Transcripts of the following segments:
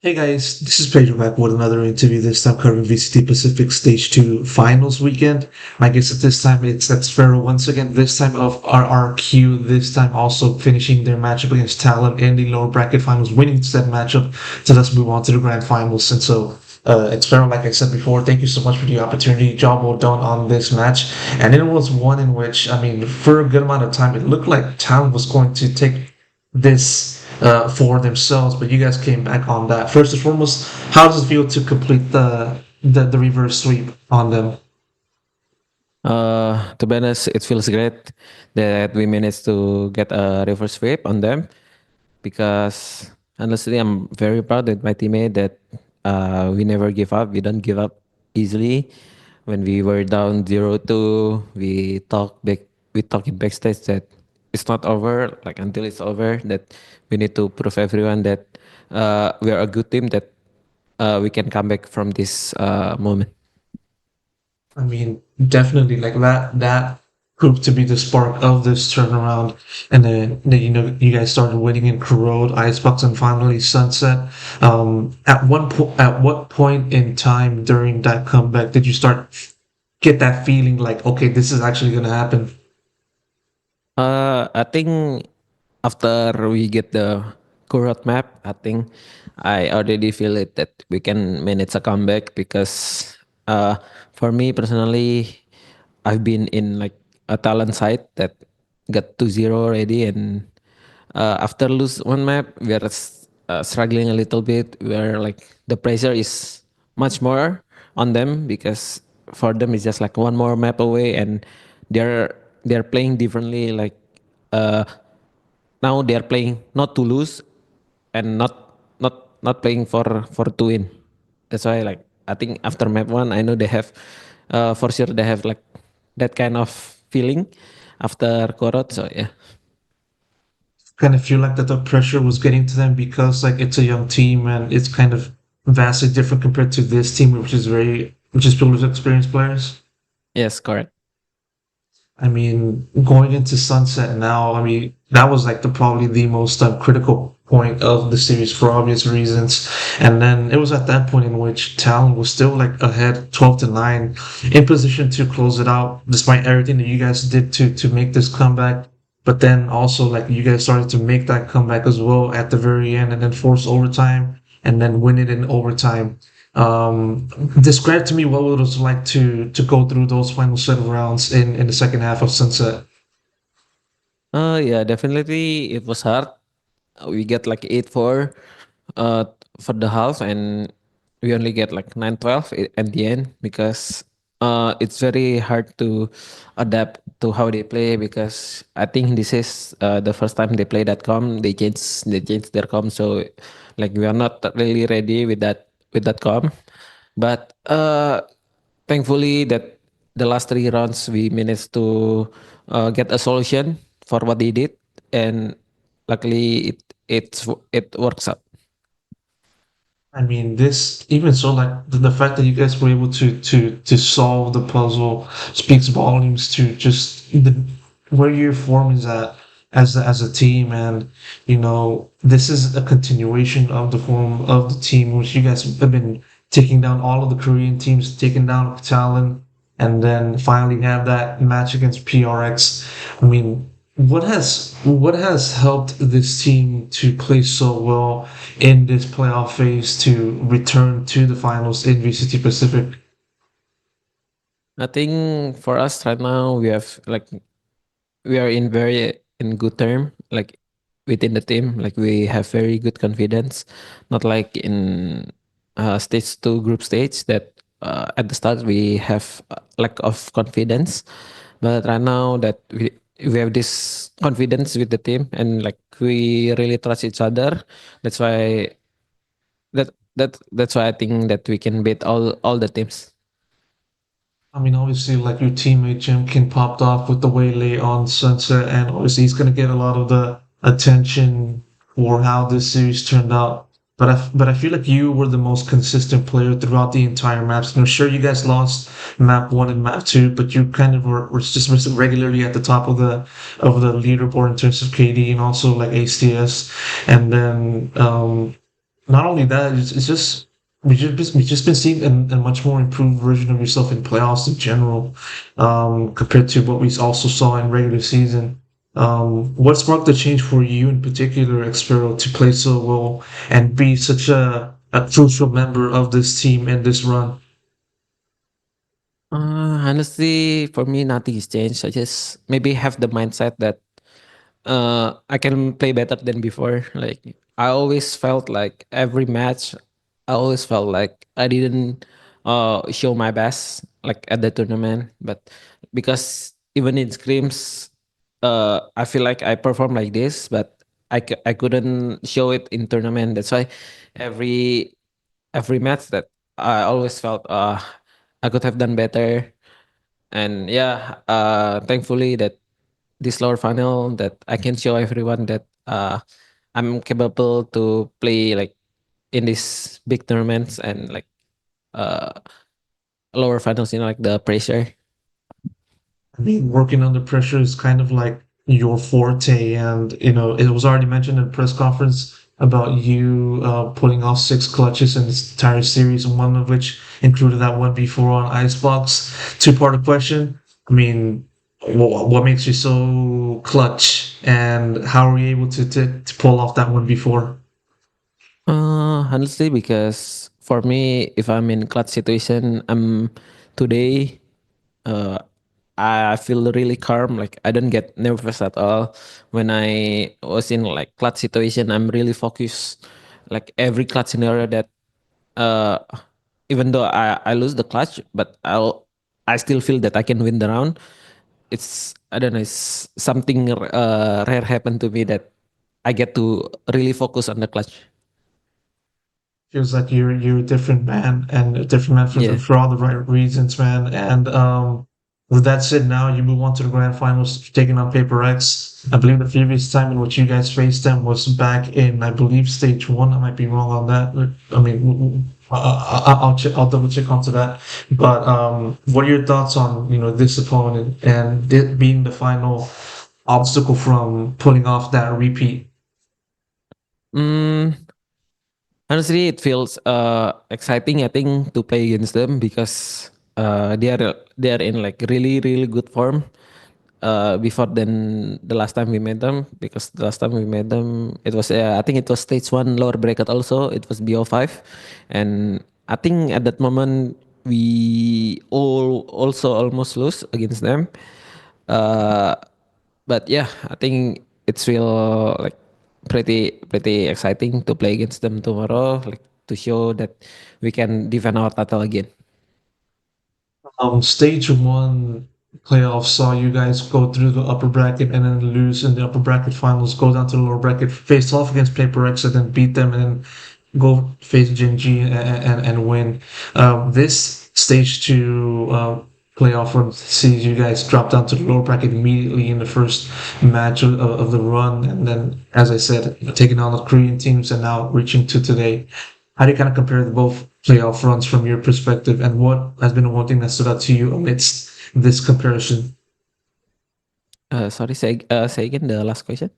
Hey guys, this is Pedro back with another interview, this time covering VCT Pacific Stage 2 finals weekend. My guest at this time it's xffero once again, this time of RRQ, this time also finishing their matchup against TALON in the lower bracket finals, winning said matchup. So let's move on to the grand finals. And so, xffero, like I said before, thank you so much for the opportunity. Job well done on this match. And it was one in which, I mean, for a good amount of time, it looked like TALON was going to take this for themselves, but you guys came back on that. First and foremost, how does it feel to complete the reverse sweep on them? To be honest, it feels great that we managed to get a reverse sweep on them because honestly, I'm very proud with my teammate that we never give up. We don't give up easily. When we were down 0-2, we talk in backstage that it's not over, like until it's over, that we need to prove everyone that we are a good team, that we can come back from this moment. I mean, definitely like that proved to be the spark of this turnaround, and then you guys started winning in Corrode, Icebox, and finally Sunset. At what point in time during that comeback did you start get that feeling like, okay, this is actually gonna happen? I think after we get the current map, I think I already feel it that we can manage a comeback because for me personally, I've been in like a talent side that got 2-0 already, and after lose one map, we are struggling a little bit. Where like the pressure is much more on them because for them it's just like one more map away, and they're they're playing differently. Like uh, now they are playing not to lose and not playing for to win. That's why like I think after map one, I know they have for sure they have like that kind of feeling after Korot. So yeah. Kind of feel like that the pressure was getting to them because like it's a young team and it's kind of vastly different compared to this team, which is filled with experienced players. Yes, correct. I mean, going into Sunset now, I mean, that was like the probably the most critical point of the series for obvious reasons. And then it was at that point in which Talon was still like ahead 12-9 in position to close it out, despite everything that you guys did to make this comeback. But then also like you guys started to make that comeback as well at the very end and then force overtime and then win it in overtime. Describe to me what it was like to go through those final set of rounds in the second half of Sunset. Yeah, definitely it was hard. We get like 8-4 uh for the half, and we only get like 9-12 at the end because it's very hard to adapt to how they play because I think this is the first time they play that com. They changed their com, so like we are not really ready with that com. But thankfully that the last three rounds we managed to get a solution for what they did, and luckily it works out. I mean, this even so, like the fact that you guys were able to solve the puzzle speaks volumes to just the where your form is at as a team, and this is a continuation of the form of the team, which you guys have been taking down all of the Korean teams, taking down Talon, and then finally have that match against PRX. I mean, what has helped this team to play so well in this playoff phase to return to the finals in VCT Pacific? I think for us right now we have like we are in very in good term, like within the team, like we have very good confidence, not like in stage two group stage that at the start we have lack of confidence, but right now that we have this confidence with the team, and like we really trust each other. That's why that's why I think that we can beat all the teams. I mean, obviously, like your teammate Jimkin popped off with the waylay on Sunset, and obviously he's going to get a lot of the attention for how this series turned out. But I feel like you were the most consistent player throughout the entire maps. Sure, you guys lost map one and map two, but you kind of were just regularly at the top of the leaderboard in terms of KD and also like ACS. And then not only that, it's just we just been seeing a much more improved version of yourself in playoffs in general, compared to what we also saw in regular season. What sparked the change for you in particular, xffero, to play so well and be such a crucial member of this team and this run? Honestly, for me, nothing has changed. I just maybe have the mindset that I can play better than before. Like I always felt like every match, I always felt like I didn't show my best like at the tournament. But because even in scrims, I feel like I perform like this, but I couldn't show it in tournament. That's why every every match that I always felt I could have done better. And yeah, thankfully that this lower final that I can show everyone that I'm capable to play like in these big tournaments and like uh lower finals, like the pressure. I mean, working under pressure is kind of like your forte, and it was already mentioned in the press conference about you pulling off 6 clutches in this entire series, and one of which included that 1v4 on Icebox. Two-part question. I mean, what makes you so clutch, and how are you able to pull off that 1v4? Honestly, because for me, if I'm in clutch situation, I'm today. Uh, I feel really calm. Like I don't get nervous at all when I was in like clutch situation. I'm really focused. Like every clutch scenario that uh even though I lose the clutch, but I still feel that I can win the round. It's I don't know, it's something rare happened to me that I get to really focus on the clutch. Feels like you're a different man, and a different man for Yeah. for all the right reasons, man. And with that said, now you move on to the grand finals, taking on Paper X. I believe the previous time in which you guys faced them was back in, I believe, stage one. I might be wrong on that. I mean, I'll check, I'll double check onto that. But what are your thoughts on this opponent and it being the final obstacle from pulling off that repeat? Mm, Honestly, it feels exciting. I think to play against them because they are in like really good form. Before than the last time we met them, because the last time we met them it was I think it was stage one lower bracket also. It was BO5, and I think at that moment we all also almost lose against them. Uh, but yeah, I think it's real like pretty exciting to play against them tomorrow, like to show that we can defend our title again. Stage one playoffs saw you guys go through the upper bracket and then lose in the upper bracket finals, go down to the lower bracket, face off against Paper X and then beat them, and then go face Genji and win. This stage two playoff run sees you guys drop down to the lower bracket immediately in the first match of the run, and then, as I said, taking on the Korean teams and now reaching to today. How do you kind of compare the both playoff runs from your perspective, and what has been the one thing that stood out to you amidst this comparison? Sorry, say again the last question.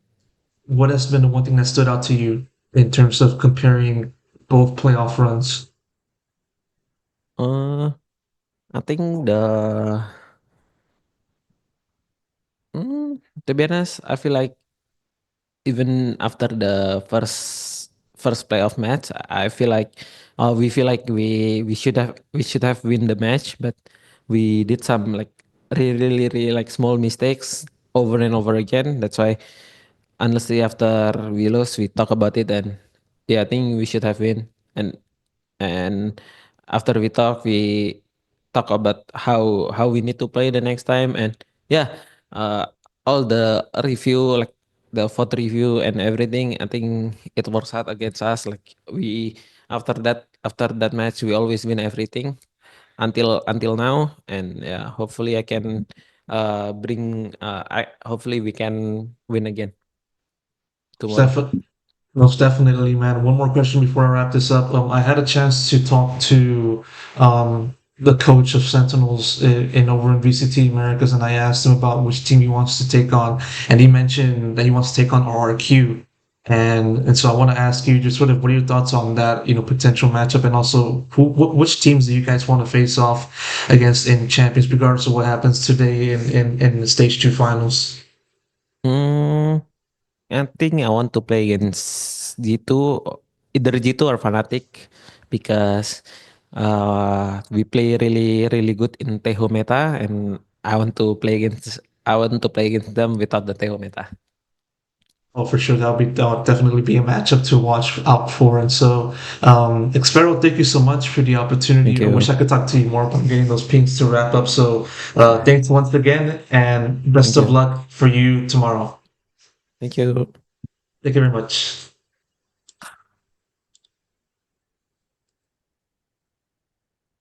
What has been the one thing that stood out to you in terms of comparing both playoff runs? Uh, I think to be honest, I feel like even after the first playoff match, I feel like we feel like we should have win the match, but we did some like really like small mistakes over and over again. That's why honestly after we lose, we talk about it, and yeah, I think we should have win. And after we talk about how we need to play the next time. And yeah, uh all the review, like the vote review and everything, I think it works out against us. Like we after that match we always win everything until now. And yeah, hopefully I can bring I hopefully we can win again tomorrow. Steph, Most definitely, man. One more question before I wrap this up. I had a chance to talk to the coach of Sentinels in over in VCT Americas, and I asked him about which team he wants to take on, and he mentioned that he wants to take on RRQ. And so I want to ask you just sort of what are your thoughts on that, potential matchup, and also which teams do you guys want to face off against in champions, regardless of what happens today in the stage two finals? Hmm, I think I want to play against G2, either G2 or Fnatic, because we play really really good in Teho meta, and I want to play against them without the Teho meta. Oh, for sure, that'll definitely be a matchup to watch out for. And so, xffero, thank you so much for the Thank opportunity. I you, wish I could talk to you more about getting those pings to wrap up. So, thanks once again, and best thank of you, luck for you tomorrow. thank you. Thank you very much.